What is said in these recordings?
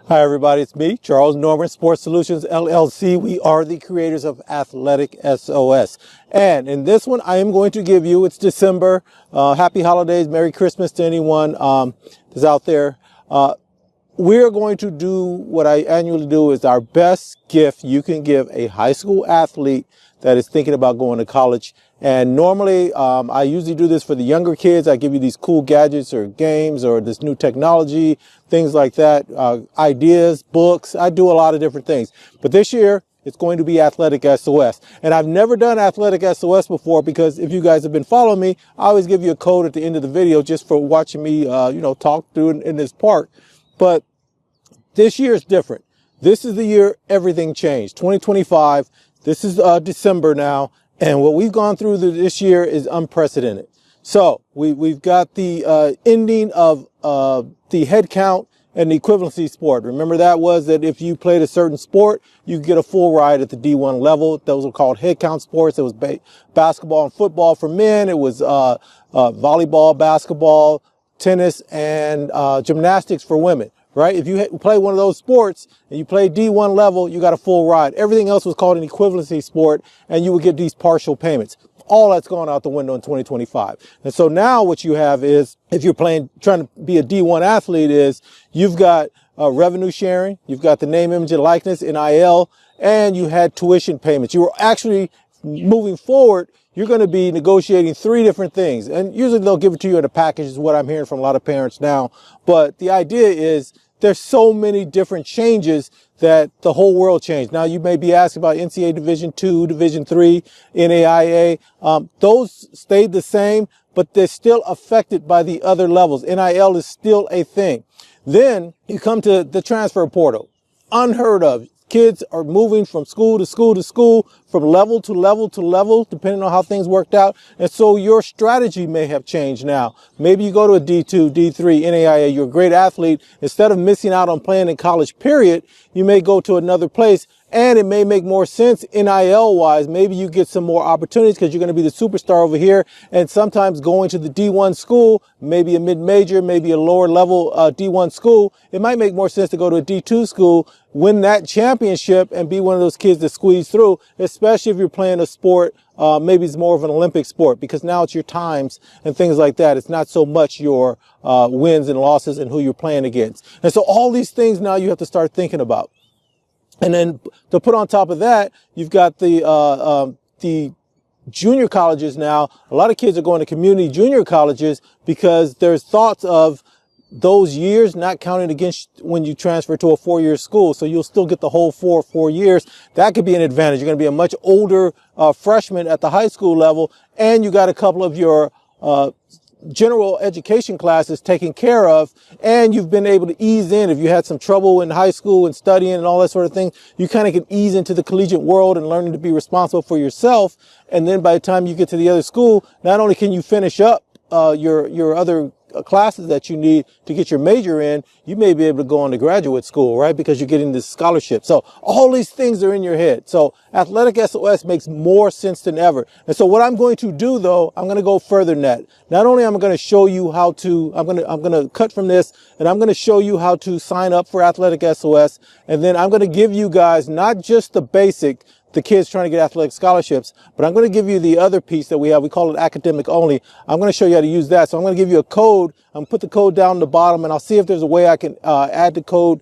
Hi everybody, it's me, Charles Norman, Sports Solutions LLC. We are the creators of AthleticSOS. And in this one, I am going to give you, it's December, happy holidays, Merry Christmas to anyone that's out there. We're going to do what I annually do is our best gift you can give a high school athlete that is thinking about going to college. And normally, I usually do this for the younger kids. I give you these cool gadgets or games or this new technology, things like that, ideas, books. I do a lot of different things. But this year, it's going to be AthleticSOS. And I've never done AthleticSOS before because if you guys have been following me, I always give you a code at the end of the video just for watching me, talk through in this part. But this year is different. This is the year everything changed. 2025. This is December now. And what we've gone through this year is unprecedented. So we've got the ending of the head count and the equivalency sport. Remember that was that if you played a certain sport, you could get a full ride at the D1 level. Those were called head count sports. It was basketball and football for men. It was volleyball, basketball, tennis, and gymnastics for women. Right? If you play one of those sports and you play D1 level, you got a full ride. Everything else was called an equivalency sport, and you would get these partial payments. All that's gone out the window in 2025. And so now what you have is, if you're trying to be a D1 athlete, is you've got revenue sharing, you've got the name, image, and likeness, NIL, and you had tuition payments. You were actually moving forward. You're going to be negotiating 3 different things. And usually they'll give it to you in a package, is what I'm hearing from a lot of parents now. But the idea is there's so many different changes that the whole world changed. Now, you may be asking about NCAA Division II, Division III, NAIA. Those stayed the same, but they're still affected by the other levels. NIL is still a thing. Then you come to the transfer portal. Unheard of. Kids are moving from school to school to school, from level to level to level, depending on how things worked out. And so your strategy may have changed now. Maybe you go to a D2, D3, NAIA, you're a great athlete. Instead of missing out on playing in college, period, you may go to another place. And it may make more sense NIL wise. Maybe you get some more opportunities because you're going to be the superstar over here. And sometimes going to the D1 school, maybe a mid-major, maybe a lower level D1 school, it might make more sense to go to a D2 school, win that championship, and be one of those kids that squeeze through, especially if you're playing a sport. Maybe it's more of an Olympic sport because now it's your times and things like that. It's not so much your wins and losses and who you're playing against. And so all these things now you have to start thinking about. And then to put on top of that, you've got the junior colleges now. A lot of kids are going to community junior colleges because there's thoughts of those years not counting against when you transfer to a 4-year school. So you'll still get the whole 4 years. That could be an advantage. You're going to be a much older freshman at the high school level, and you got a couple of your general education classes taken care of, and you've been able to ease in. If you had some trouble in high school and studying and all that sort of thing, you kind of can ease into the collegiate world and learning to be responsible for yourself. And then by the time you get to the other school, not only can you finish up your other classes that you need to get your major in, you may be able to go on to graduate school, right? Because you're getting this scholarship. So all these things are in your head. So AthleticSOS makes more sense than ever. And so what I'm going to do, though, I'm going to go further than that. Not only am I going to show you how to, I'm going to cut from this, and I'm going to show you how to sign up for AthleticSOS. And then I'm going to give you guys not just the basic, the kids trying to get athletic scholarships, but I'm going to give you the other piece that we have. We call it academic only. I'm going to show you how to use that. So I'm going to give you a code. I'm going to put the code down the bottom, and I'll see if there's a way I can add the code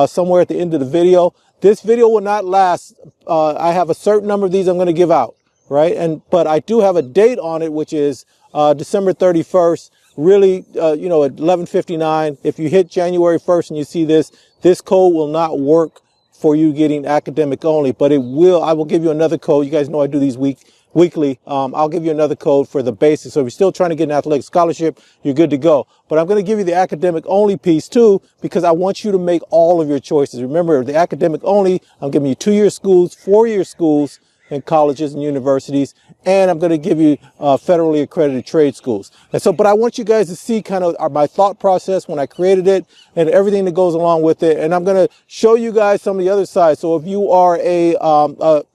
somewhere at the end of the video. This video will not last. I have a certain number of these I'm going to give out, right? But I do have a date on it, which is December 31st. Really, at 11:59. If you hit January 1st and you see this code will not work for you getting academic only, but I will give you another code. You guys know I do these weekly. I'll give you another code for the basics. So if you're still trying to get an athletic scholarship, you're good to go. But I'm going to give you the academic only piece too, because I want you to make all of your choices. Remember, the academic only, I'm giving you 2-year schools, 4-year schools, and colleges and universities, and I'm going to give you federally accredited trade schools. And so, but I want you guys to see kind of my thought process when I created it and everything that goes along with it. And I'm going to show you guys some of the other side. So if you are a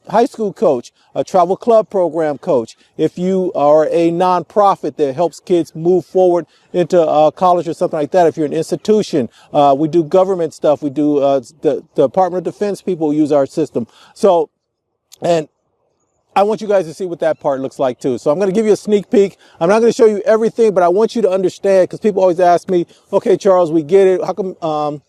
high school coach, a travel club program coach, if you are a nonprofit that helps kids move forward into college or something like that, if you're an institution, we do government stuff. We do the Department of Defense people use our system. So, and I want you guys to see what that part looks like too. So I'm going to give you a sneak peek. I'm not going to show you everything, but I want you to understand, because people always ask me, okay, Charles, we get it. How come,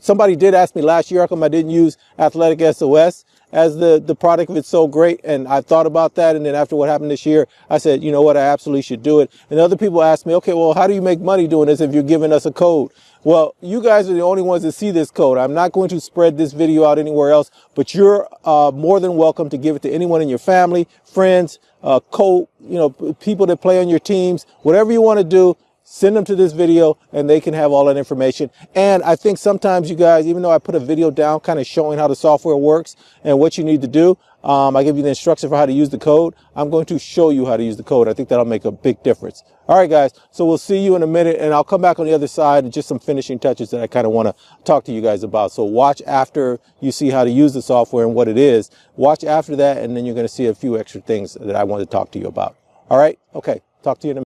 somebody did ask me last year, how come I didn't use AthleticSOS as the product if it's so great? And I thought about that. And then after what happened this year, I said, you know what, I absolutely should do it. And other people ask me, okay, well, how do you make money doing this if you're giving us a code? Well, you guys are the only ones that see this code. I'm not going to spread this video out anywhere else, but you're more than welcome to give it to anyone in your family, friends, people that play on your teams, whatever you want to do. Send them to this video and they can have all that information. And I think sometimes you guys, even though I put a video down kind of showing how the software works and what you need to do, I give you the instructions for how to use the code. I'm going to show you how to use the code. I think that'll make a big difference. All right, guys. So we'll see you in a minute, and I'll come back on the other side and just some finishing touches that I kind of want to talk to you guys about. So watch after you see how to use the software and what it is. Watch after that, and then you're going to see a few extra things that I want to talk to you about. All right? Okay. Talk to you in a minute.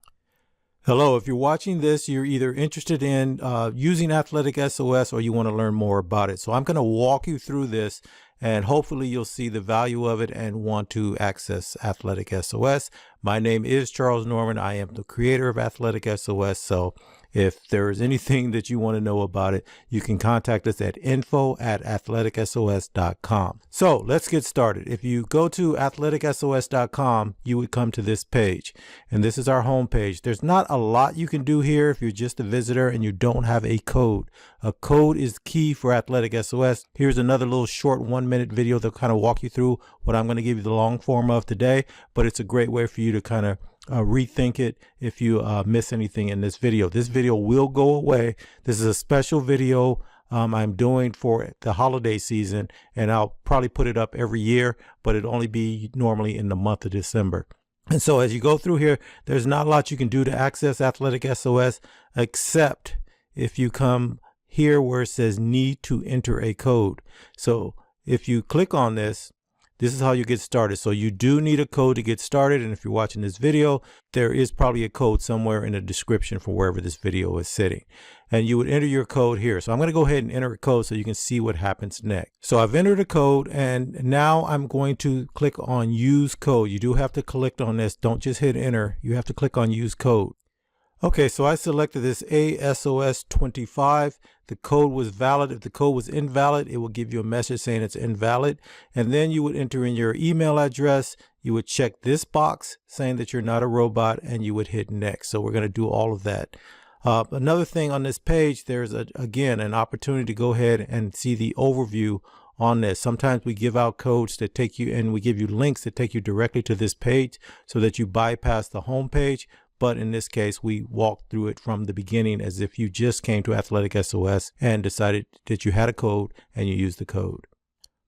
Hello, if you're watching this, you're either interested in using AthleticSOS or you want to learn more about it. So I'm going to walk you through this, and hopefully you'll see the value of it and want to access AthleticSOS. My name is Charles Norman. I am the creator of AthleticSOS. So if there's anything that you want to know about it, you can contact us at info@athleticsos.com. So let's get started. If you go to athleticsos.com, you would come to this page, and this is our home page. There's not a lot you can do here if you're just a visitor and you don't have a code. A code is key for AthleticSOS. Here's another little short 1-minute video that'll kind of walk you through what I'm going to give you the long form of today, but it's a great way for you to kind of rethink it if you miss anything in this video. This video will go away. This is a special video I'm doing for the holiday season, and I'll probably put it up every year, but it'll only be normally in the month of December. And so as you go through here, there's not a lot you can do to access AthleticSOS, except if you come here where it says need to enter a code. So if you click on this, this is how you get started. So you do need a code to get started. And if you're watching this video, there is probably a code somewhere in the description for wherever this video is sitting. And you would enter your code here. So I'm going to go ahead and enter a code so you can see what happens next. So I've entered a code, and now I'm going to click on use code. You do have to click on this. Don't just hit enter. You have to click on use code. Okay, so I selected this ASOS25. The code was valid. If the code was invalid, it will give you a message saying it's invalid. And then you would enter in your email address. You would check this box saying that you're not a robot, and you would hit next. So we're going to do all of that. Another thing on this page, there's again an opportunity to go ahead and see the overview on this. Sometimes we give out codes that take you, and we give you links that take you directly to this page so that you bypass the home page. But in this case, we walked through it from the beginning as if you just came to AthleticSOS and decided that you had a code and you used the code.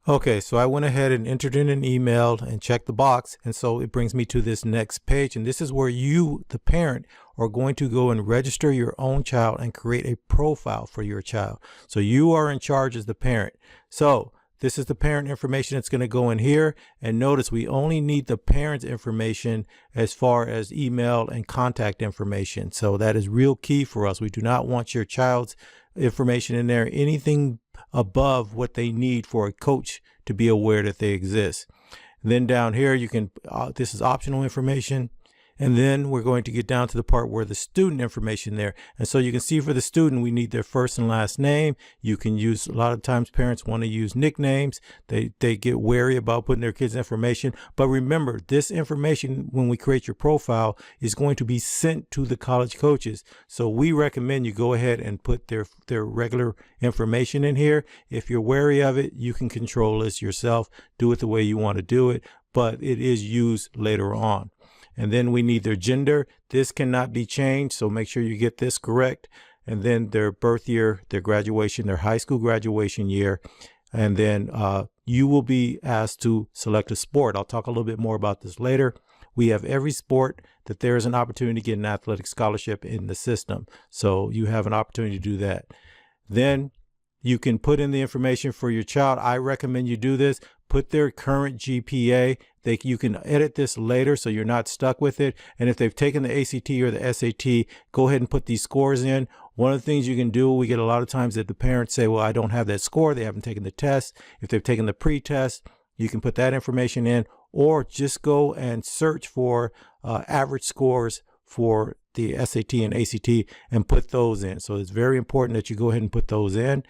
Okay, so I went ahead and entered in an email and checked the box. And so it brings me to this next page. And this is where you, the parent, are going to go and register your own child and create a profile for your child. So you are in charge as the parent. So this is the parent information that's going to go in here. And notice we only need the parent's information as far as email and contact information. So that is real key for us. We do not want your child's information in there, anything above what they need for a coach to be aware that they exist. And then down here, you can, this is optional information. And then we're going to get down to the part where the student information there. And so you can see for the student, we need their first and last name. You can use, a lot of times parents want to use nicknames. They get wary about putting their kids' information. But remember, this information, when we create your profile, is going to be sent to the college coaches. So we recommend you go ahead and put their regular information in here. If you're wary of it, you can control this yourself. Do it the way you want to do it, but it is used later on. And then we need their gender. This cannot be changed, so make sure you get this correct. And then their birth year, their graduation, their high school graduation year, and then you will be asked to select a sport. I'll talk a little bit more about this later. We have every sport that there is an opportunity to get an athletic scholarship in the system. So you have an opportunity to do that. Then you can put in the information for your child. I recommend you do this. Put their current GPA. You can edit this later so you're not stuck with it. And if they've taken the ACT or the SAT, go ahead and put these scores in. One of the things you can do, we get a lot of times that the parents say, well, I don't have that score. They haven't taken the test. If they've taken the pre-test, you can put that information in, or just go and search for average scores for the SAT and ACT and put those in. So it's very important that you go ahead and put those in,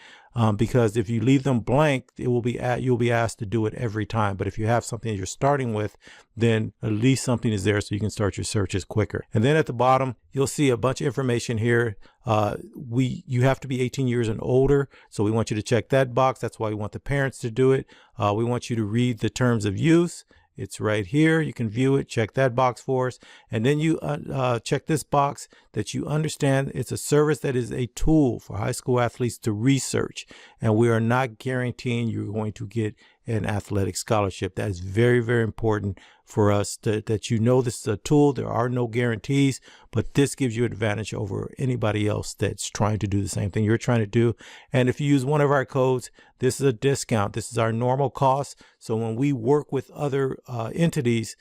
because if you leave them blank, you'll be asked to do it every time. But if you have something that you're starting with, then at least something is there so you can start your searches quicker. And then at the bottom, you'll see a bunch of information here. You have to be 18 years and older, so we want you to check that box. That's why we want the parents to do it. We want you to read the terms of use. It's right here. You can view it. Check that box for us. And then you check this box that you understand it's a service that is a tool for high school athletes to research. And we are not guaranteeing you're going to get an athletic scholarship. That is very, very important for us that you know this is a tool. There are no guarantees, but this gives you advantage over anybody else that's trying to do the same thing you're trying to do. And if you use one of our codes, this is a discount. This is our normal cost. So when we work with other entities,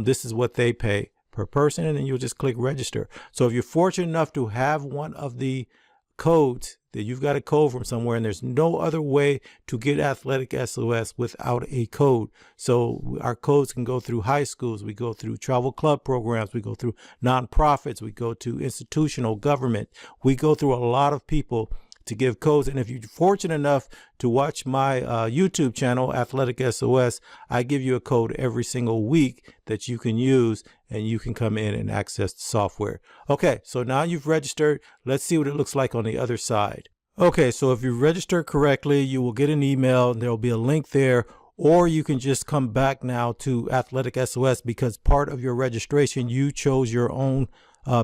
this is what they pay per person, and then you'll just click register. So if you're fortunate enough to have one of the codes, that you've got a code from somewhere, and there's no other way to get AthleticSOS without a code. So our codes can go through high schools, we go through travel club programs, we go through nonprofits, we go to institutional government, we go through a lot of people to give codes. And if you're fortunate enough to watch my YouTube channel, AthleticSOS, I give you a code every single week that you can use, and you can come in and access the software. Okay, so now you've registered. Let's see what it looks like on the other side. Okay, so if you register correctly, you will get an email, and there will be a link there, or you can just come back now to AthleticSOS, because part of your registration, you chose your own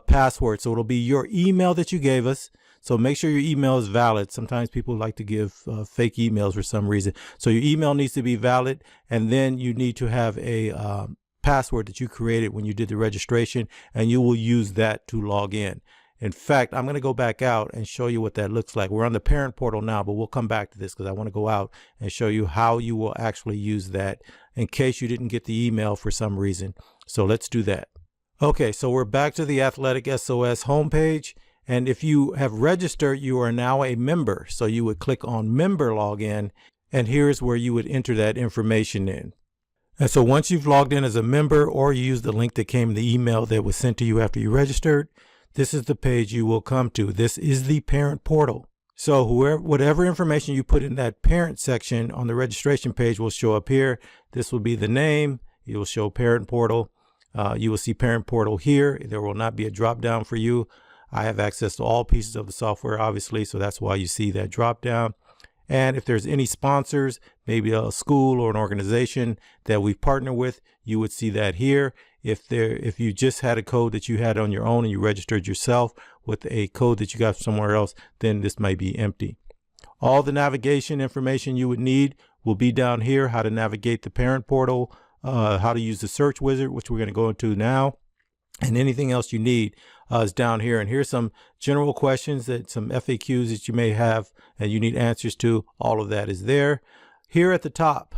password. So it'll be your email that you gave us. So make sure your email is valid. Sometimes people like to give fake emails for some reason. So your email needs to be valid, and then you need to have a password that you created when you did the registration, and you will use that to log in. In fact, I'm going to go back out and show you what that looks like. We're on the parent portal now, but we'll come back to this because I want to go out and show you how you will actually use that in case you didn't get the email for some reason. So let's do that. Okay, so we're back to the AthleticSOS homepage. And if you have registered, you are now a member. So you would click on member login, and here's where you would enter that information in. And so once you've logged in as a member, or you use the link that came in the email that was sent to you after you registered, this is the page you will come to. This is the parent portal. So whatever information you put in that parent section on the registration page will show up here. This will be the name. It will show parent portal. You will see parent portal here. There will not be a drop down for you. I have access to all pieces of the software, obviously, so that's why you see that drop down. And if there's any sponsors, maybe a school or an organization that we've partnered with, you would see that here. If you just had a code that you had on your own and you registered yourself with a code that you got somewhere else, then this might be empty. All the navigation information you would need will be down here: how to navigate the parent portal, how to use the search wizard, which we're going to go into now, and anything else you need is down here. And here's some general questions, some FAQs that you may have and you need answers to. All of that is there. Here at the top,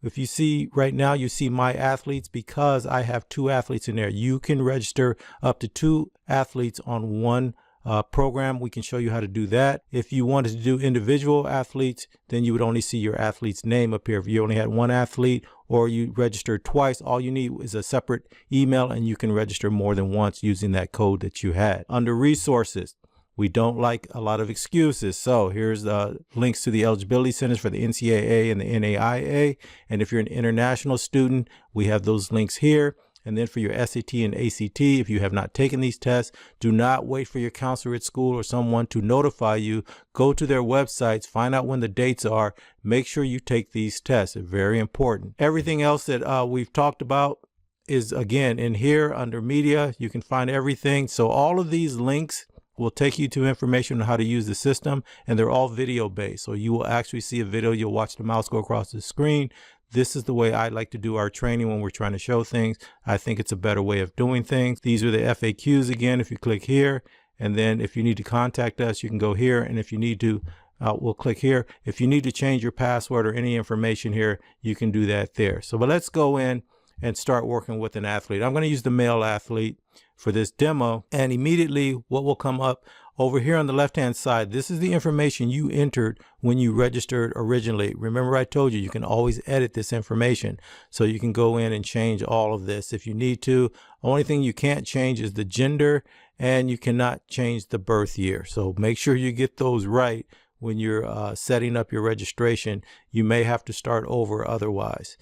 if you see right now, you see my athletes, because I have 2 athletes in there. You can register up to 2 athletes on one program. We can show you how to do that. If you wanted to do individual athletes, then you would only see your athlete's name up here. If you only had 1 athlete, or you registered twice, all you need is a separate email, and you can register more than once using that code that you had. Under resources, we don't like a lot of excuses. So here's the links to the eligibility centers for the NCAA and the NAIA. And if you're an international student, we have those links here. And then for your SAT and ACT, if you have not taken these tests, do not wait for your counselor at school or someone to notify you. Go to their websites, find out when the dates are. Make sure you take these tests. They're very important. Everything else that we've talked about is, again, in here under media. You can find everything. So all of these links will take you to information on how to use the system, and they're all video based. So you will actually see a video, you'll watch the mouse go across the screen. This is the way I like to do our training when we're trying to show things. I think it's a better way of doing things. These are the FAQs again. If you click here, and then if you need to contact us, you can go here. And if you need to, we'll click here. If you need to change your password or any information here, you can do that there. So, but let's go in and start working with an athlete. I'm going to use the male athlete for this demo, and immediately what will come up over here on the left hand side, this is the information you entered when you registered originally. Remember, I told you you can always edit this information, so you can go in and change all of this if you need to. Only thing you can't change is the gender, and you cannot change the birth year. So make sure you get those right when you're setting up your registration. You may have to start over otherwise.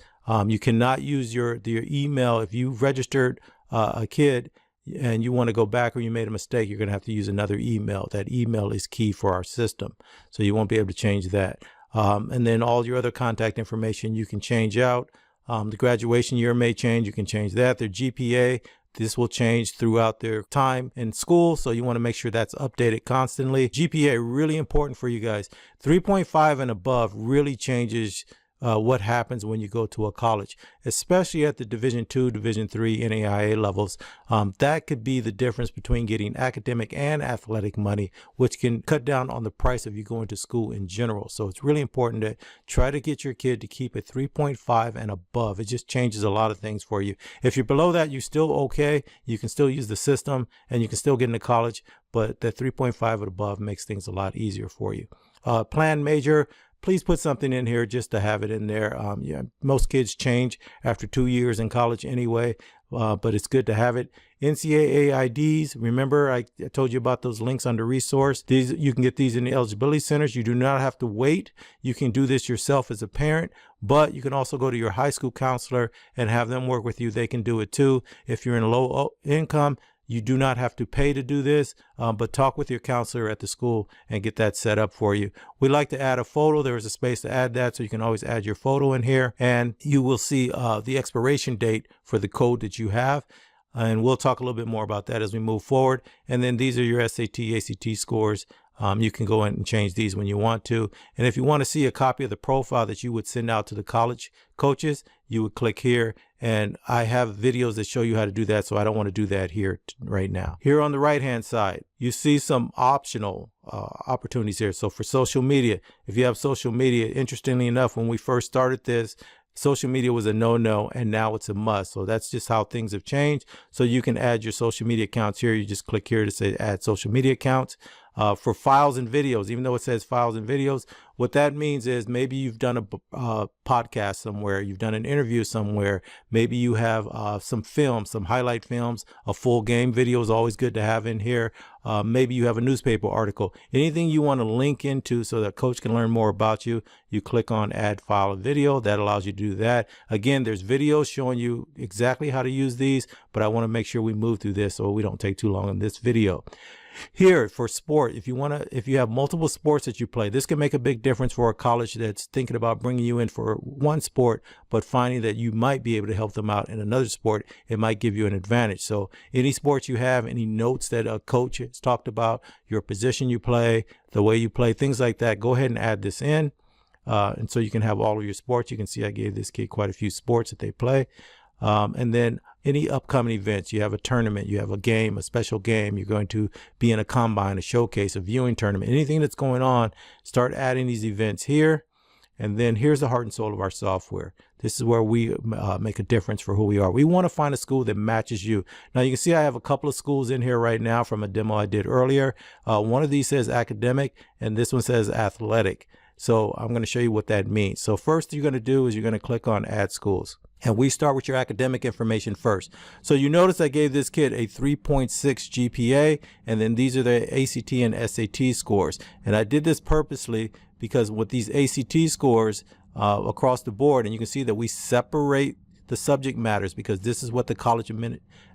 You cannot use your email. If you've registered a kid and you want to go back, or you made a mistake, you're going to have to use another email. That email is key for our system, so you won't be able to change that. And then all your other contact information you can change out. The graduation year may change. You can change that. Their GPA, this will change throughout their time in school, so you want to make sure that's updated constantly. GPA, really important for you guys. 3.5 and above really changes what happens when you go to a college, especially at the Division II, Division III, NAIA levels. That could be the difference between getting academic and athletic money, which can cut down on the price of you going to school in general. So it's really important to try to get your kid to keep it 3.5 and above. It just changes a lot of things for you. If you're below that, you're still okay. You can still use the system and you can still get into college, but the 3.5 and above makes things a lot easier for you. Plan major. Please put something in here just to have it in there. Yeah, most kids change after 2 years in college anyway, but it's good to have it. NCAA IDs, remember I told you about those links under resource. These, you can get these in the eligibility centers. You do not have to wait. You can do this yourself as a parent, but you can also go to your high school counselor and have them work with you. They can do it too. If you're in low income, you do not have to pay to do this, but talk with your counselor at the school and get that set up for you. We like to add a photo. There is a space to add that, so you can always add your photo in here, and you will see the expiration date for the code that you have. And we'll talk a little bit more about that as we move forward. And then these are your SAT, ACT scores. You can go in and change these when you want to. And if you want to see a copy of the profile that you would send out to the college coaches, you would click here. And I have videos that show you how to do that, so I don't want to do that here right now. Here on the right-hand side, you see some optional opportunities here. So for social media, if you have social media, interestingly enough, when we first started this, social media was a no-no, and now it's a must. So that's just how things have changed. So you can add your social media accounts here. You just click here to say add social media accounts. For files and videos, even though it says files and videos, what that means is maybe you've done a podcast somewhere, you've done an interview somewhere, maybe you have some films, some highlight films. A full game video is always good to have in here. Maybe you have a newspaper article, anything you want to link into so that coach can learn more about you. You click on add file and video. That allows you to do that. Again, there's videos showing you exactly how to use these, but I want to make sure we move through this so we don't take too long in this video. Here for sport, if you have multiple sports that you play, this can make a big difference for a college that's thinking about bringing you in for one sport, but finding that you might be able to help them out in another sport. It might give you an advantage. So any sports you have, any notes that a coach has talked about, your position you play, the way you play, things like that, go ahead and add this in. And so you can have all of your sports. You can see I gave this kid quite a few sports that they play. And then any upcoming events, you have a tournament, you have a game, a special game, you're going to be in a combine, a showcase, a viewing tournament, anything that's going on, start adding these events here. And then here's the heart and soul of our software. This is where we make a difference for who we are. We want to find a school that matches you. Now you can see I have a couple of schools in here right now from a demo I did earlier. One of these says academic and this one says athletic. So I'm going to show you what that means. So first you're going to do is you're going to click on add schools. And we start with your academic information first. So you notice I gave this kid a 3.6 GPA, and then these are the ACT and SAT scores. And I did this purposely because with these ACT scores across the board, and you can see that we separate the subject matters, because this is what the college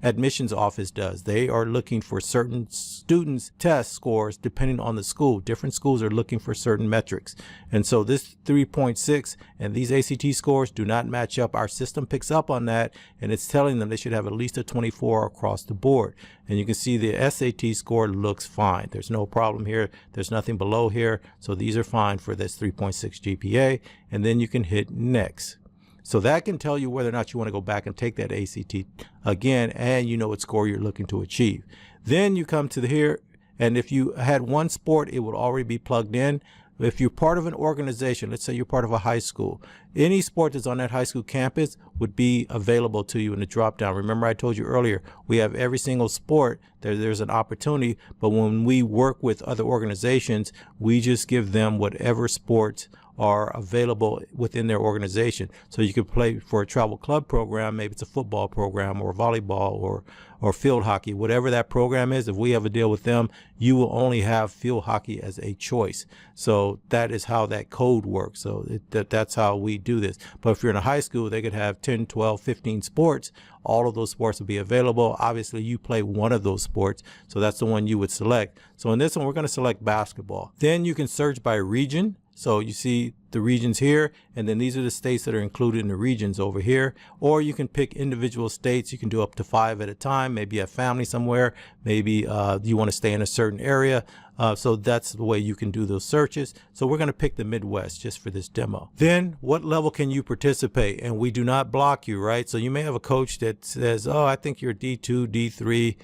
admissions office does. They are looking for certain students' test scores depending on the school. Different schools are looking for certain metrics. And so this 3.6 and these ACT scores do not match up. Our system picks up on that, and it's telling them they should have at least a 24 across the board. And you can see the SAT score looks fine. There's no problem here. There's nothing below here. So these are fine for this 3.6 GPA. And then you can hit next. So that can tell you whether or not you want to go back and take that ACT again, and you know what score you're looking to achieve. Then you come to here, and if you had one sport, it would already be plugged in. If you're part of an organization, let's say you're part of a high school, any sport that's on that high school campus would be available to you in the drop down. Remember, I told you earlier, we have every single sport, there's an opportunity, but when we work with other organizations, we just give them whatever sports are available within their organization. So you could play for a travel club program, maybe it's a football program or volleyball or field hockey, whatever that program is. If we have a deal with them, you will only have field hockey as a choice. So that is how that code works. So that's how we do this. But if you're in a high school, they could have 10, 12, 15 sports. All of those sports will be available. Obviously, you play one of those sports, so that's the one you would select. So in this one, we're going to select basketball. Then you can search by region. So you see the regions here, and then these are the states that are included in the regions over here. Or you can pick individual states. You can do up to 5 at a time. Maybe you have family somewhere. Maybe you want to stay in a certain area. So that's the way you can do those searches. So we're going to pick the Midwest just for this demo. Then what level can you participate? And we do not block you, right? So you may have a coach that says, oh, I think you're D2, D3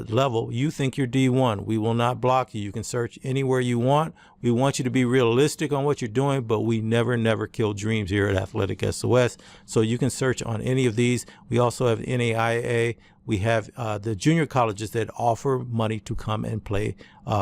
level. You think you're D1. We will not block you. You can search anywhere you want. We want you to be realistic on what you're doing, but we never kill dreams here at AthleticSOS. So you can search on any of these. We also have NAIA. We have the junior colleges that offer money to come and play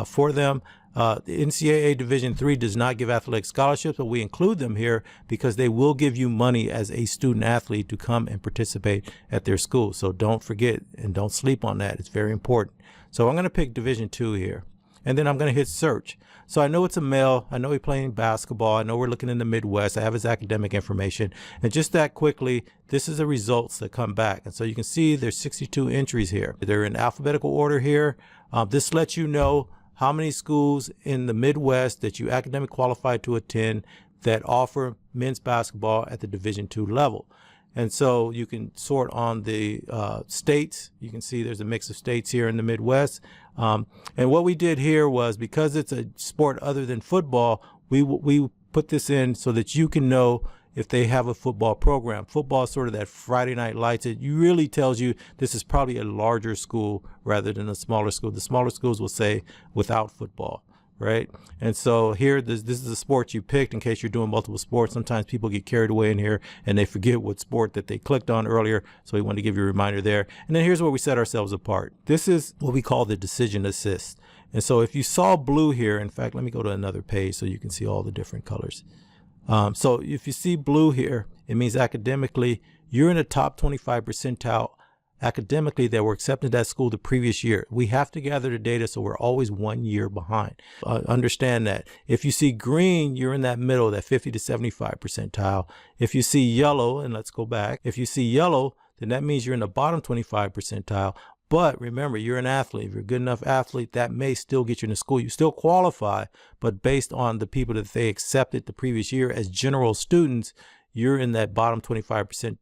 for them. The NCAA Division III does not give athletic scholarships, but we include them here because they will give you money as a student athlete to come and participate at their school. So don't forget and don't sleep on that. It's very important. So I'm going to pick Division II here, and then I'm going to hit search. So I know it's a male. I know he's playing basketball. I know we're looking in the Midwest. I have his academic information. And just that quickly, this is the results that come back. And so you can see there's 62 entries here. They're in alphabetical order here. This lets you know how many schools in the Midwest that you academically qualified to attend that offer men's basketball at the Division II level. And so you can sort on the states. You can see there's a mix of states here in the Midwest. And what we did here was, because it's a sport other than football, we put this in so that you can know if they have a football program. Football is sort of that Friday night lights. It really tells you this is probably a larger school rather than a smaller school. The smaller schools will say without football, right? And so here, this is a sport you picked in case you're doing multiple sports. Sometimes people get carried away in here and they forget what sport that they clicked on earlier. So we want to give you a reminder there. And then here's where we set ourselves apart. This is what we call the decision assist. And so if you saw blue here, in fact, let me go to another page so you can see all the different colors. So if you see blue here, it means academically, you're in the top 25 percentile academically that were accepted at that school the previous year. We have to gather the data, so we're always 1 year behind. Understand that. If you see green, you're in that middle, that 50 to 75 percentile. If you see yellow, and let's go back, if you see yellow, then that means you're in the bottom 25 percentile. But remember, you're an athlete. If you're a good enough athlete, that may still get you into school. You still qualify, but based on the people that they accepted the previous year as general students, you're in that bottom 25 percentile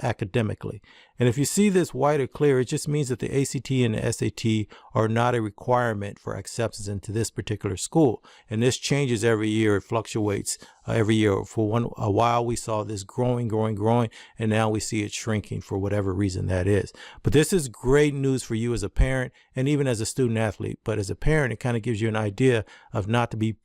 academically. And if you see this white or clear, it just means that the ACT and the SAT are not a requirement for acceptance into this particular school. And this changes every year. It fluctuates every year. For a while, we saw this growing, and now we see it shrinking for whatever reason that is. But this is great news for you as a parent and even as a student athlete. But as a parent, it kind of gives you an idea of not to be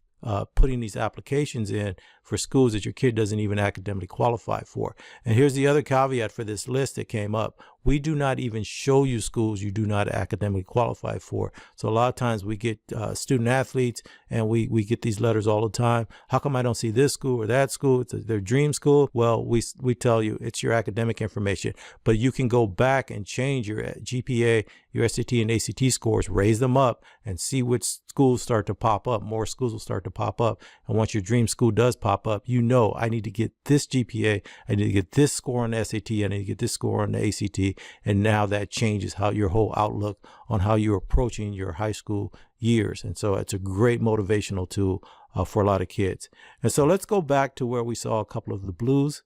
putting these applications in for schools that your kid doesn't even academically qualify for. And here's the other caveat for this list that came up. we do not even show you schools you do not academically qualify for. So a lot of times we get student athletes, and we get these letters all the time. How come I don't see this school or that school? It's their dream school. Well, we tell you it's your academic information, but you can go back and change your GPA, your SAT and ACT scores, raise them up, and see which schools start to pop up. More schools will start to pop up. And once your dream school does pop up, you know, I need to get this GPA, I need to get this score on the SAT, I need to get this score on the ACT. And now that changes how your whole outlook on how you're approaching your high school years. And so it's a great motivational tool for a lot of kids. And so let's go back to where we saw a couple of the blues.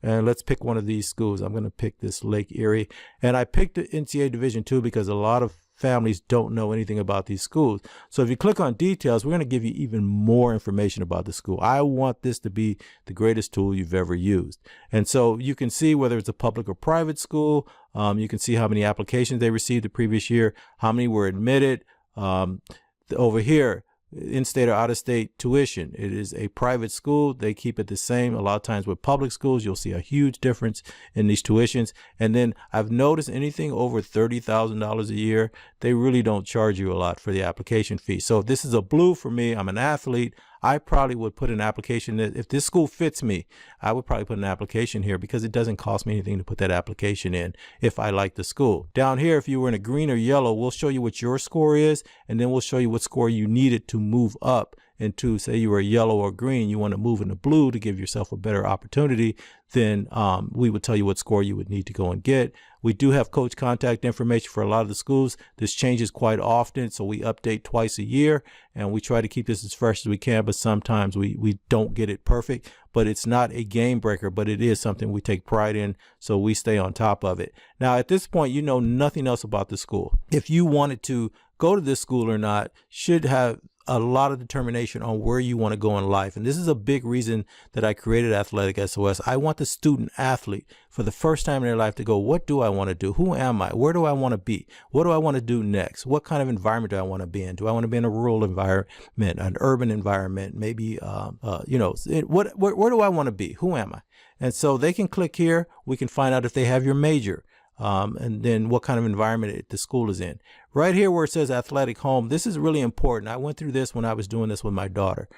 And let's pick one of these schools. I'm going to pick this Lake Erie. And I picked the NCAA Division II because a lot of families don't know anything about these schools. So if you click on details, we're going to give you even more information about the school. I want this to be the greatest tool you've ever used. And so you can see whether it's a public or private school. You can see how many applications they received the previous year, how many were admitted. Over here, in-state or out-of-state tuition. It is a private school. They keep it the same. A lot of times with public schools, you'll see a huge difference in these tuitions. And then I've noticed anything over $30,000 a year, they really don't charge you a lot for the application fee. So if this is a blue for me, I'm an athlete, I probably would put an application. If this school fits me, I would probably put an application here because it doesn't cost me anything to put that application in if I like the school. Down here, if you were in a green or yellow, we'll show you what your score is, and then we'll show you what score you needed to move up into. Say you were yellow or green, you want to move into blue to give yourself a better opportunity, then we would tell you what score you would need to go and get. We do have coach contact information for a lot of the schools. This changes quite often, so we update twice a year, and we try to keep this as fresh as we can, but sometimes we don't get it perfect. But it's not a game breaker, but it is something we take pride in, so we stay on top of it. Now, at this point, you know nothing else about the school. If you wanted to go to this school or not, should have a lot of determination on where you want to go in life. And this is a big reason that I created AthleticSOS. I want the student athlete for the first time in their life to go, what do I want to do? Who am I? Where do I want to be? What do I want to do next? What kind of environment do I want to be in? Do I want to be in a rural environment, an urban environment? Maybe, where do I want to be? Who am I? And so they can click here. We can find out if they have your major. And then what kind of environment the school is in. Right here where it says athletic home, this is really important. I went through this when I was doing this with my daughter.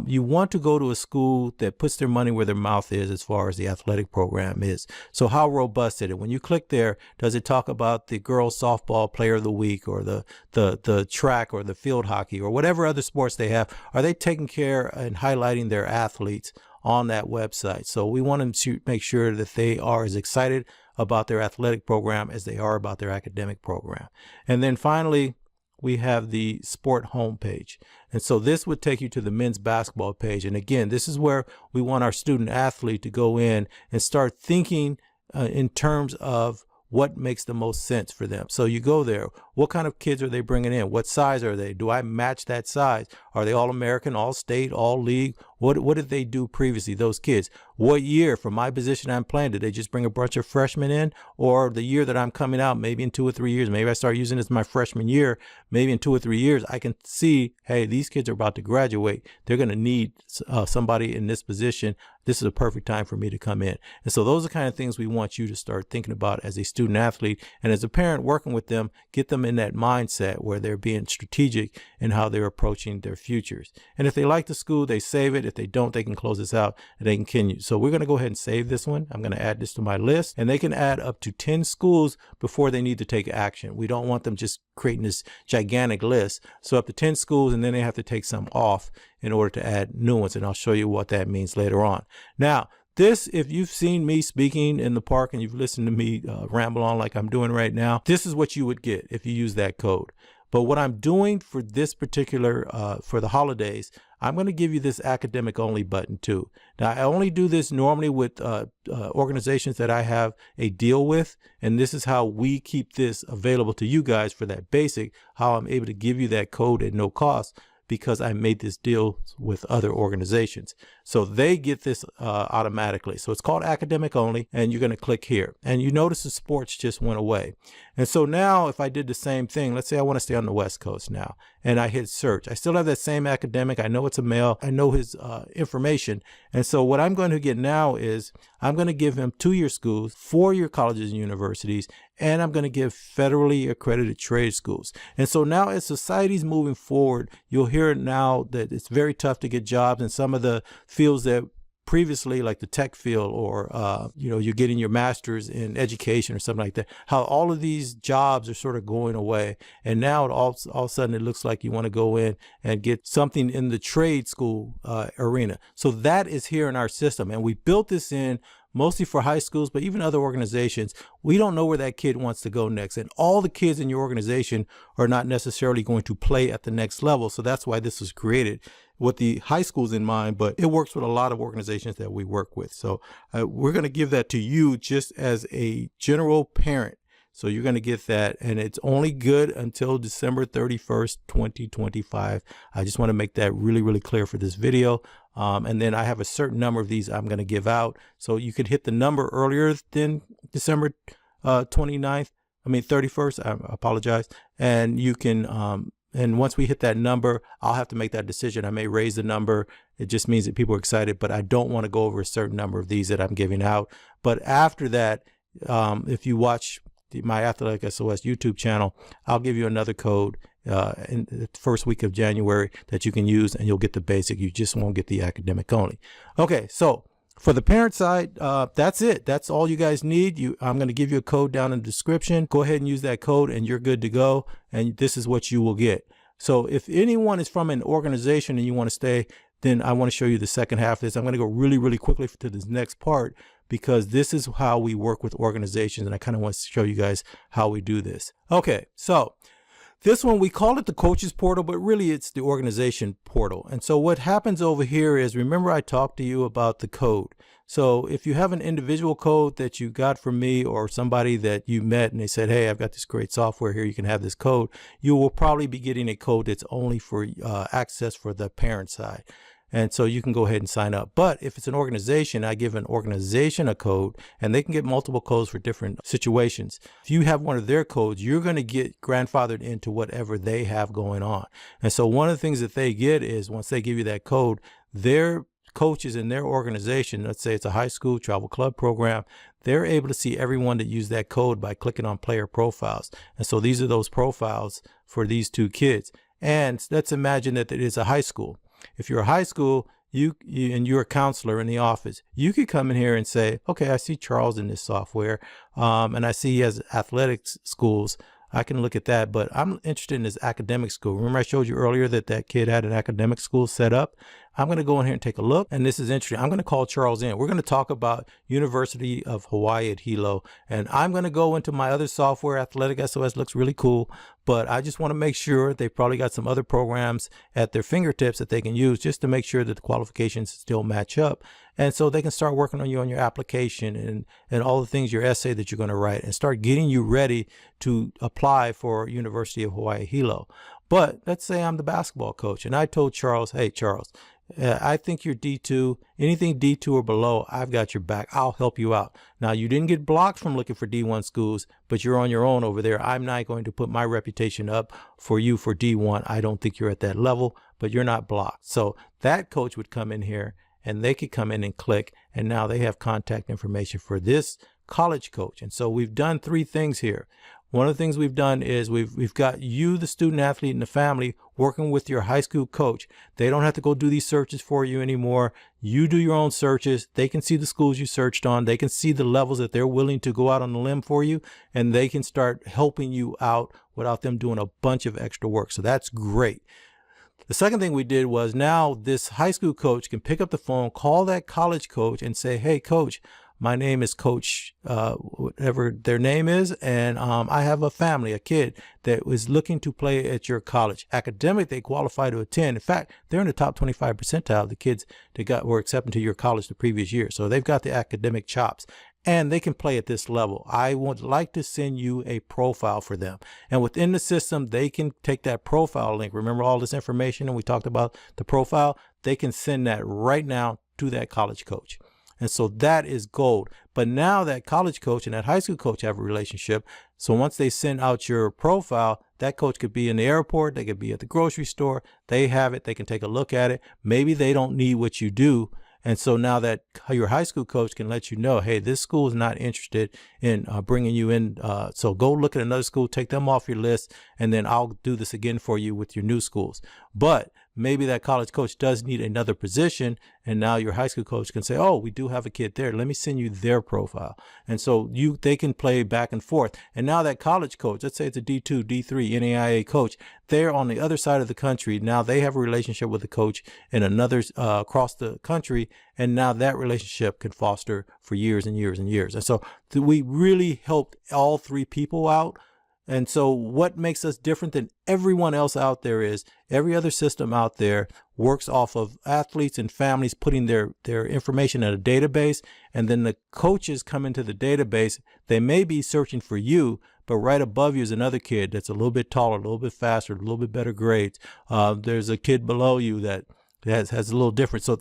You want to go to a school that puts their money where their mouth is as far as the athletic program is. So how robust is it? When you click there, does it talk about the girls softball player of the week, or the track, or the field hockey, or whatever other sports they have? Are they taking care and highlighting their athletes on that website? So we want them to make sure that they are as excited about their athletic program as they are about their academic program. And then finally, we have the sport homepage. And so this would take you to the men's basketball page. And again, this is where we want our student athlete to go in and start thinking in terms of what makes the most sense for them. So you go there. What kind of kids are they bringing in? What size are they? Do I match that size? Are they all American, all state, all league? What did they do previously, those kids? What year, from my position I'm playing, did they just bring a bunch of freshmen in? Or the year that I'm coming out, maybe in 2 or 3 years, maybe I start using this my freshman year, maybe in 2 or 3 years, I can see, hey, these kids are about to graduate. They're going to need somebody in this position. This is a perfect time for me to come in. And so those are the kind of things we want you to start thinking about as a student athlete. And as a parent working with them, get them in that mindset where they're being strategic in how they're approaching their futures. And if they like the school, they save it. If they don't, they can close this out and they can continue. So we're going to go ahead and save this one. I'm going to add this to my list, and they can add up to 10 schools before they need to take action. We don't want them just creating this gigantic list. So up to 10 schools, and then they have to take some off in order to add new ones. And I'll show you what that means later on. Now, this, if you've seen me speaking in the park and you've listened to me ramble on like I'm doing right now, this is what you would get if you use that code. But what I'm doing for this particular, for the holidays, I'm going to give you this academic only button too. Now, I only do this normally with organizations that I have a deal with. And this is how we keep this available to you guys for that basic, how I'm able to give you that code at no cost, because I made this deal with other organizations. So they get this automatically. So it's called academic only, and you're going to click here. And you notice the sports just went away. And so now if I did the same thing, let's say I want to stay on the West Coast now, and I hit search, I still have that same academic. I know it's a male. I know his information. And so what I'm going to get now is I'm going to give him 2-year schools, 4-year colleges and universities, and I'm going to give federally accredited trade schools. And so now as society's moving forward, you'll hear it now that it's very tough to get jobs in some of the fields that previously, like the tech field, or you're getting your master's in education or something like that, how all of these jobs are sort of going away. And now all of a sudden it looks like you want to go in and get something in the trade school arena. So that is here in our system, and we built this in mostly for high schools, but even other organizations. We don't know where that kid wants to go next. And all the kids in your organization are not necessarily going to play at the next level. So that's why this was created with the high schools in mind, but it works with a lot of organizations that we work with. So we're going to give that to you just as a general parent. So you're going to get that, and it's only good until December 31st, 2025. I just want to make that really, really clear for this video. And then I have a certain number of these I'm going to give out. So you could hit the number earlier than December 31st. I apologize. And you can, and once we hit that number, I'll have to make that decision. I may raise the number. It just means that people are excited, but I don't want to go over a certain number of these that I'm giving out. But after that, if you watch my AthleticSOS YouTube channel, I'll give you another code in the first week of January that you can use, and you'll get the basic. You just won't get the academic only. Okay, so for the parent side, that's it. That's all you guys need. I'm going to give you a code down in the description. Go ahead and use that code, and you're good to go. And this is what you will get. So if anyone is from an organization and you want to stay, then I want to show you the second half of this. I'm going to go really, really quickly to this next part, because this is how we work with organizations, and I kind of want to show you guys how we do this. Okay, so this one, we call it the coaches portal, but really it's the organization portal. And so what happens over here is, remember I talked to you about the code. So if you have an individual code that you got from me, or somebody that you met and they said, hey, I've got this great software here, you can have this code, you will probably be getting a code that's only for access for the parent side. And so you can go ahead and sign up. But if it's an organization, I give an organization a code, and they can get multiple codes for different situations. If you have one of their codes, you're going to get grandfathered into whatever they have going on. And so one of the things that they get is, once they give you that code, their coaches in their organization, let's say it's a high school travel club program, they're able to see everyone that used that code by clicking on player profiles. And so these are those profiles for these two kids. And let's imagine that it is a high school. If you're a high school, and you're a counselor in the office, you could come in here and say, okay, I see Charles in this software, and I see he has athletics schools. I can look at that, but I'm interested in his academic school. Remember I showed you earlier that that kid had an academic school set up? I'm going to go in here and take a look, and this is interesting. I'm going to call Charles in. We're going to talk about University of Hawaii at Hilo, and I'm going to go into my other software. AthleticSOS looks really cool, but I just want to make sure they've probably got some other programs at their fingertips that they can use just to make sure that the qualifications still match up. And so they can start working on you on your application and all the things, your essay that you're going to write, and start getting you ready to apply for University of Hawaii Hilo. But let's say I'm the basketball coach, and I told Charles, hey, Charles, I think you're D2, anything D2 or below, I've got your back. I'll help you out. Now, you didn't get blocked from looking for D1 schools, but you're on your own over there. I'm not going to put my reputation up for you for D1. I don't think you're at that level, but you're not blocked. So that coach would come in here, and they could come in and click, and now they have contact information for this college coach. And so we've done 3 things here. One of the things we've done is we've got you, the student athlete, and the family working with your high school coach. They don't have to go do these searches for you anymore. You do your own searches. They can see the schools you searched on. They can see the levels that they're willing to go out on the limb for you, and they can start helping you out without them doing a bunch of extra work. So that's great. The second thing we did was, now this high school coach can pick up the phone, call that college coach, and say, hey, coach, my name is Coach, whatever their name is, and I have a family, a kid that was looking to play at your college. Academic, they qualify to attend. In fact, they're in the top 25 percentile of the kids that were accepted to your college the previous year. So they've got the academic chops, and they can play at this level. I would like to send you a profile for them. And within the system, they can take that profile link. Remember all this information, and we talked about the profile? They can send that right now to that college coach. And so that is gold. But now that college coach and that high school coach have a relationship, So once they send out your profile, that coach could be in the airport, they could be at the grocery store, they have it, they can take a look at it. Maybe they don't need what you do. And so now that your high school coach can let you know, hey, this school is not interested in bringing you in. So go look at another school, take them off your list, and then I'll do this again for you with your new schools. But maybe that college coach does need another position, and now your high school coach can say, oh, we do have a kid there. Let me send you their profile. And so they can play back and forth. And now that college coach, let's say it's a D2, D3, NAIA coach, they're on the other side of the country. Now they have a relationship with the coach in another across the country, and now that relationship can foster for years and years and years. And so we really helped all three people out. And so what makes us different than everyone else out there is every other system out there works off of athletes and families putting their information in a database, and then the coaches come into the database. They may be searching for you, but right above you is another kid that's a little bit taller, a little bit faster, a little bit better grades. There's a kid below you that has a little different. So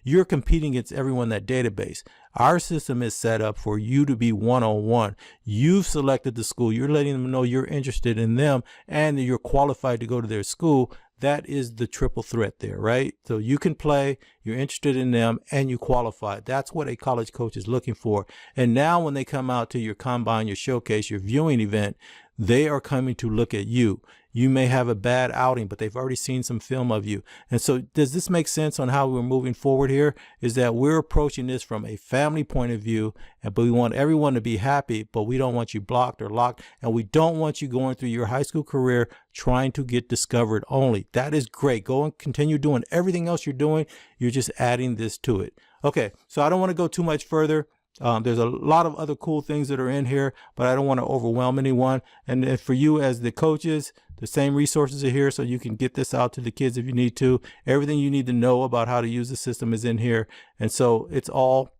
you're competing against everyone in that database. Our system is set up for you to be one-on-one. You've selected the school. You're letting them know you're interested in them and you're qualified to go to their school. That is the triple threat there, right? So you can play, you're interested in them, and you qualify. That's what a college coach is looking for. And now when they come out to your combine, your showcase, your viewing event, they are coming to look at you. You may have a bad outing, but they've already seen some film of you. And so does this make sense on how we're moving forward here? Is that we're approaching this from a family point of view, but we want everyone to be happy, but we don't want you blocked or locked, and we don't want you going through your high school career trying to get discovered only. That is great. Go and continue doing everything else you're doing. You're just adding this to it. Okay, so I don't want to go too much further. There's a lot of other cool things that are in here, but I don't want to overwhelm anyone. And for you as the coaches, the same resources are here so you can get this out to the kids if you need to. Everything you need to know about how to use the system is in here. And so it's all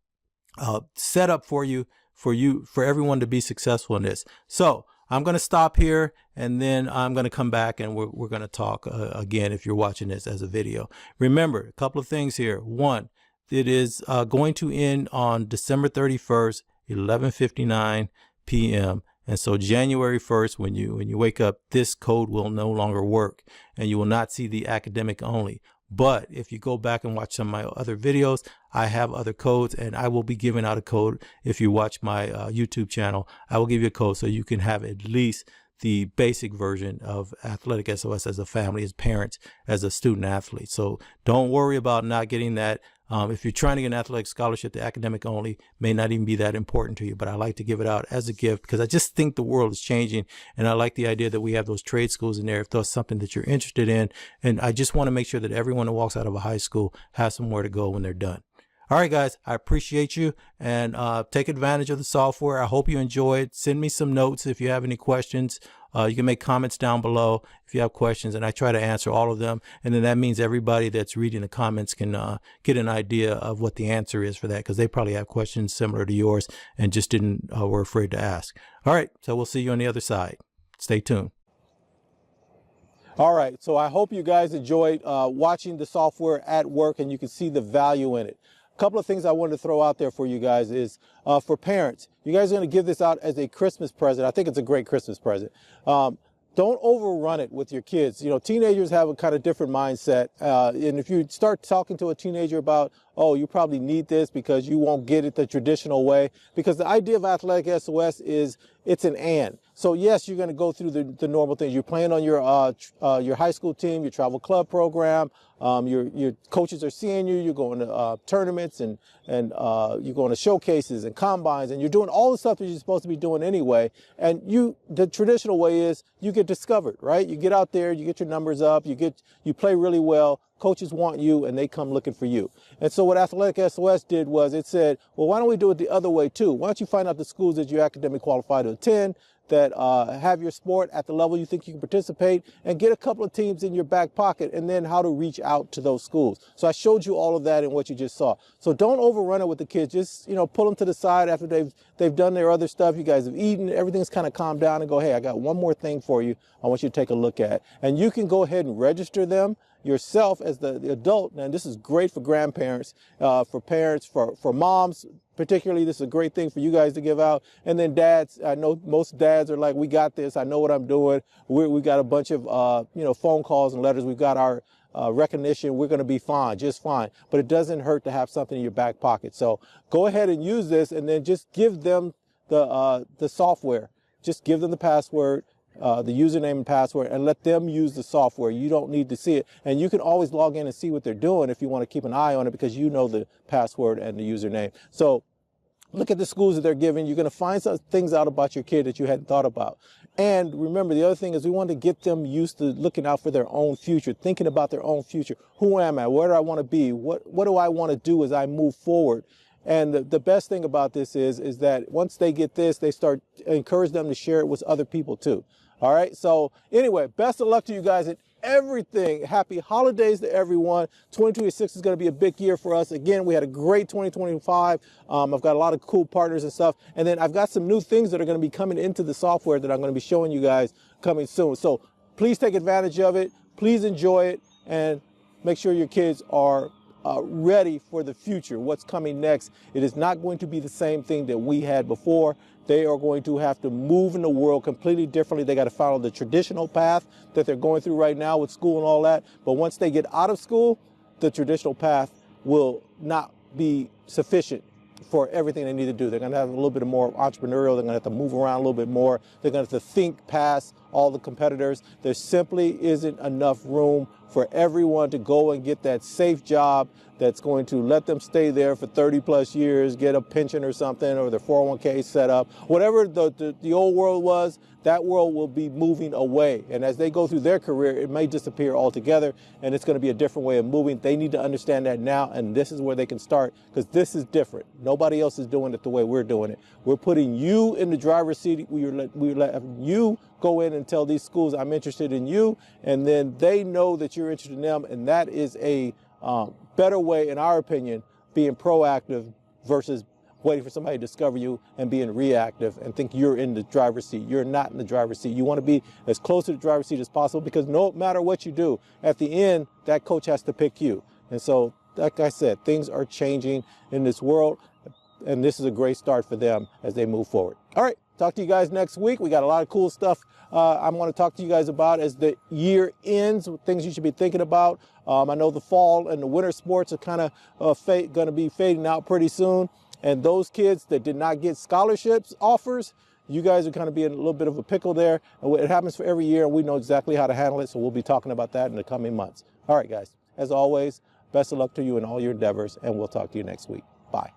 set up for everyone to be successful in this. So I'm going to stop here, and then I'm going to come back and we're going to talk again if you're watching this as a video. Remember, a couple of things here. One, it is going to end on December 31st, 11:59 p.m. And so January 1st, when you wake up, this code will no longer work, and you will not see the academic only. But if you go back and watch some of my other videos, I have other codes, and I will be giving out a code. If you watch my YouTube channel, I will give you a code so you can have at least the basic version of AthleticSOS as a family, as parents, as a student athlete. So don't worry about not getting that. If you're trying to get an athletic scholarship, the academic only may not even be that important to you, but I like to give it out as a gift because I just think the world is changing, and I like the idea that we have those trade schools in there if that's something that you're interested in. And I just want to make sure that everyone who walks out of a high school has somewhere to go when they're done. All right, guys, I appreciate you, and take advantage of the software. I hope you enjoy it. Send me some notes if you have any questions. You can make comments down below if you have questions, and I try to answer all of them. And then that means everybody that's reading the comments can get an idea of what the answer is for that, because they probably have questions similar to yours and just were afraid to ask. All right, so we'll see you on the other side. Stay tuned. All right, so I hope you guys enjoyed watching the software at work, and you can see the value in it. A couple of things I wanted to throw out there for you guys is for parents, you guys are going to give this out as a Christmas present. I think it's a great Christmas present. Don't overrun it with your kids. You know, teenagers have a kind of different mindset. And if you start talking to a teenager about, oh, you probably need this because you won't get it the traditional way, because the idea of AthleticSOS is it's an and. So yes, you're going to go through the normal things. You're playing on your high school team, your travel club program. Your coaches are seeing you. You're going to tournaments and you're going to showcases and combines, and you're doing all the stuff that you're supposed to be doing anyway. And the traditional way is you get discovered, right? You get out there, you get your numbers up, you play really well. Coaches want you, and they come looking for you. And so what AthleticSOS did was it said, well, why don't we do it the other way too? Why don't you find out the schools that you're academically qualified to attend, that have your sport at the level you think you can participate, and get a couple of teams in your back pocket, and then how to reach out to those schools. So I showed you all of that in what you just saw. So don't overrun it with the kids. Just, you know, pull them to the side after they've done their other stuff. You guys have eaten, everything's kind of calmed down, and go, hey, I got one more thing for you I want you to take a look at. And you can go ahead and register them yourself as the adult, and this is great for grandparents, for parents, for moms, particularly. This is a great thing for you guys to give out. And then dads, I know most dads are like, we got this. I know what I'm doing. We got a bunch of, phone calls and letters. We've got our recognition. We're going to be fine, just fine. But it doesn't hurt to have something in your back pocket. So go ahead and use this, and then just give them the software. Just give them the password, the username and password, and let them use the software. You don't need to see it. And you can always log in and see what they're doing if you want to keep an eye on it, because you know the password and the username. So look at the schools that they're giving. You're going to find some things out about your kid that you hadn't thought about. And remember, the other thing is we want to get them used to looking out for their own future, thinking about their own future. Who am I? Where do I want to be? What do I want to do as I move forward? And the best thing about this is that once they get this, they start encourage them to share it with other people too. All right. So anyway, best of luck to you guys at everything. Happy holidays to everyone. 2026 is going to be a big year for us. Again, we had a great 2025. I've got a lot of cool partners and stuff. And then I've got some new things that are going to be coming into the software that I'm going to be showing you guys coming soon. So please take advantage of it. Please enjoy it, and make sure your kids are ready for the future, what's coming next. It is not going to be the same thing that we had before. They are going to have to move in the world completely differently. They got to follow the traditional path that they're going through right now with school and all that. But once they get out of school, the traditional path will not be sufficient for everything they need to do. They're going to have a little bit more entrepreneurial. They're going to have to move around a little bit more. They're going to have to think past all the competitors. There simply isn't enough room for everyone to go and get that safe job that's going to let them stay there for 30 plus years, get a pension or something, or their 401k set up. Whatever the old world was, that world will be moving away. And as they go through their career, it may disappear altogether, and it's going to be a different way of moving. They need to understand that now, and this is where they can start, because this is different. Nobody else is doing it the way we're doing it. We're putting you in the driver's seat. We're letting you go in and tell these schools, I'm interested in you, and then they know that you're interested in them, and that is a better way, in our opinion, being proactive versus waiting for somebody to discover you and being reactive and think you're in the driver's seat. You're not in the driver's seat. You want to be as close to the driver's seat as possible, because no matter what you do, at the end, that coach has to pick you. And so, like I said, things are changing in this world, and this is a great start for them as they move forward. All right. Talk to you guys next week. We got a lot of cool stuff I'm going to talk to you guys about as the year ends, things you should be thinking about. I know the fall and the winter sports are kind of going to be fading out pretty soon. And those kids that did not get scholarships offers, you guys are going to be in a little bit of a pickle there. And it happens for every year, and we know exactly how to handle it. So we'll be talking about that in the coming months. All right, guys. As always, best of luck to you in all your endeavors, and we'll talk to you next week. Bye.